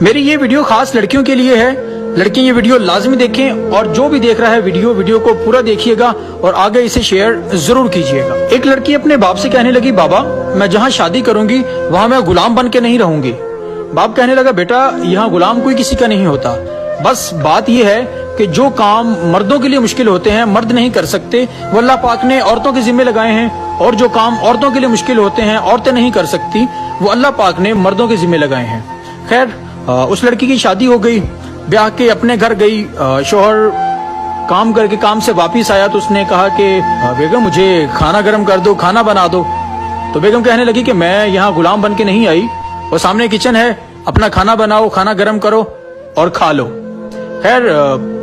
मेरी ये वीडियो खास लड़कियों के लिए है। लड़कियां ये वीडियो लाजमी देखें और जो भी देख रहा है वीडियो को पूरा देखिएगा और आगे इसे शेयर जरूर कीजिएगा। एक लड़की अपने बाप से कहने लगी, बाबा मैं जहाँ शादी करूंगी वहाँ मैं गुलाम बन के नहीं रहूंगी। बाप कहने लगा, बेटा यहाँ गुलाम कोई किसी का नहीं होता, बस बात यह है कि जो काम मर्दों के लिए मुश्किल होते हैं मर्द नहीं कर सकते वो अल्लाह पाक ने औरतों के जिम्मे लगाए हैं, और जो काम औरतों के लिए मुश्किल होते हैं औरतें नहीं कर सकती वो अल्लाह पाक ने मर्दों के जिम्मे लगाए हैं। खैर उस लड़की की शादी हो गई, ब्याह के अपने घर गई। शोहर काम करके काम से वापिस आया तो उसने कहा कि बेगम मुझे खाना गर्म कर दो, खाना बना दो। तो बेगम कहने लगी कि मैं यहाँ गुलाम बन के नहीं आई, और सामने किचन है, अपना खाना बनाओ, खाना गर्म करो और खा लो। खैर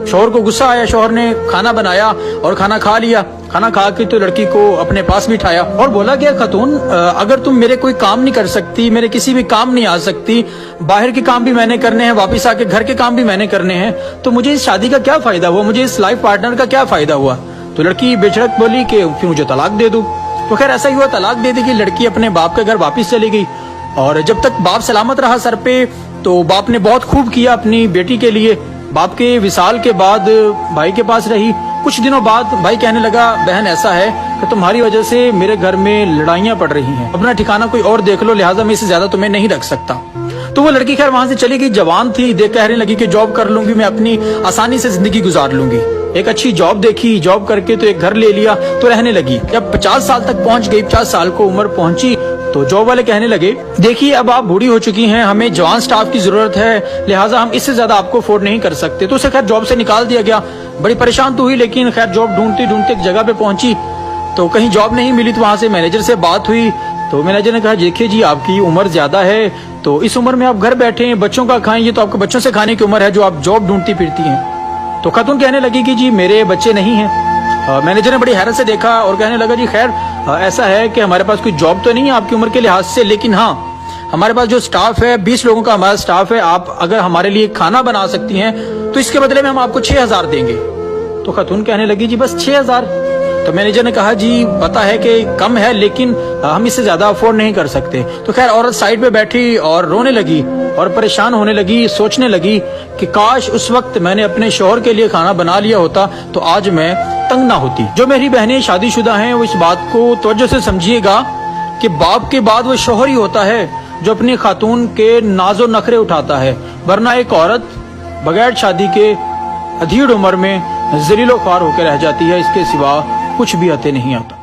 शोहर को गुस्सा आया, शोहर ने खाना बनाया और खाना खा लिया। खाना खा के तो लड़की को अपने पास बिठाया और बोला कि खातून अगर तुम मेरे कोई काम नहीं कर सकती, मेरे किसी भी काम नहीं आ सकती, बाहर के काम भी मैंने करने हैं, वापिस आके घर के काम भी मैंने करने हैं, तो मुझे इस शादी का क्या फायदा हुआ, मुझे इस लाइफ पार्टनर का क्या फायदा हुआ। तो लड़की बेझड़क बोली कि फिर मुझे तलाक दे दो। तो खैर ऐसा ही हुआ, तलाक दे दी कि लड़की अपने बाप के घर वापिस चली गई। और जब तक बाप सलामत रहा सर पे तो बाप ने बहुत खूब किया अपनी बेटी के लिए। बाप के विसाल के बाद भाई के पास रही। कुछ दिनों बाद भाई कहने लगा, बहन ऐसा है कि तुम्हारी वजह से मेरे घर में लड़ाइयां पड़ रही हैं, अपना ठिकाना कोई और देख लो, लिहाजा मैं इससे ज्यादा तुम्हें नहीं रख सकता। तो वो लड़की खैर वहां से चली गई। जवान थी, देख कहने लगी कि जॉब कर लूंगी, मैं अपनी आसानी से जिंदगी गुजार लूंगी। एक अच्छी जॉब देखी, जॉब करके तो एक घर ले लिया तो रहने लगी। जब 50 साल तक पहुंच गई, 50 साल को उम्र पहुंची, तो जॉब वाले कहने लगे, देखिए अब आप बूढ़ी हो चुकी हैं, हमें जवान स्टाफ की जरूरत है, लिहाजा हम इससे ज्यादा आपको अफोर्ड नहीं कर सकते। तो उसे खैर जॉब से निकाल दिया गया। बड़ी परेशान तो हुई, लेकिन खैर जॉब ढूंढते ढूंढते एक जगह पे पहुंची तो कहीं जॉब नहीं मिली। तो वहां से मैनेजर से बात हुई तो मैनेजर ने कहा, देखिए जी आपकी उम्र ज्यादा है, तो इस उम्र में आप घर बैठे हैं, बच्चों का खाएं, ये तो आपके बच्चों से खाने की उम्र है जो आप जॉब ढूंढती फिरती हैं। तो खातून कहने लगी कि जी मेरे बच्चे नहीं हैं। मैनेजर ने बड़ी हैरत से देखा और कहने लगा, जी खैर ऐसा है कि हमारे पास कोई जॉब तो नहीं है आपकी उम्र के लिहाज से, लेकिन हाँ हमारे पास जो स्टाफ है 20 लोगों का हमारा स्टाफ है, आप अगर हमारे लिए खाना बना सकती हैं तो इसके बदले में हम आपको 6000 देंगे। तो खातून कहने लगी, जी बस 6000। तो मैनेजर ने कहा, जी पता है कि कम है लेकिन हम इससे ज्यादा अफोर्ड नहीं कर सकते। तो खैर औरत साइड पे बैठी और रोने लगी और परेशान होने लगी, सोचने लगी कि काश उस वक्त मैंने अपने शौहर के लिए खाना बना लिया होता तो आज मैं तंग ना होती। जो मेरी बहनें शादीशुदा हैं वो इस बात को तवज्जो से समझिएगा कि बाप के बाद वो शौहर ही होता है जो अपनी खातून के नाजो नखरे उठाता है, वरना एक औरत बगैर शादी के अधीड़ उम्र में जलीलो ख्वार होकर रह जाती है, इसके सिवा कुछ भी अते नहीं आता।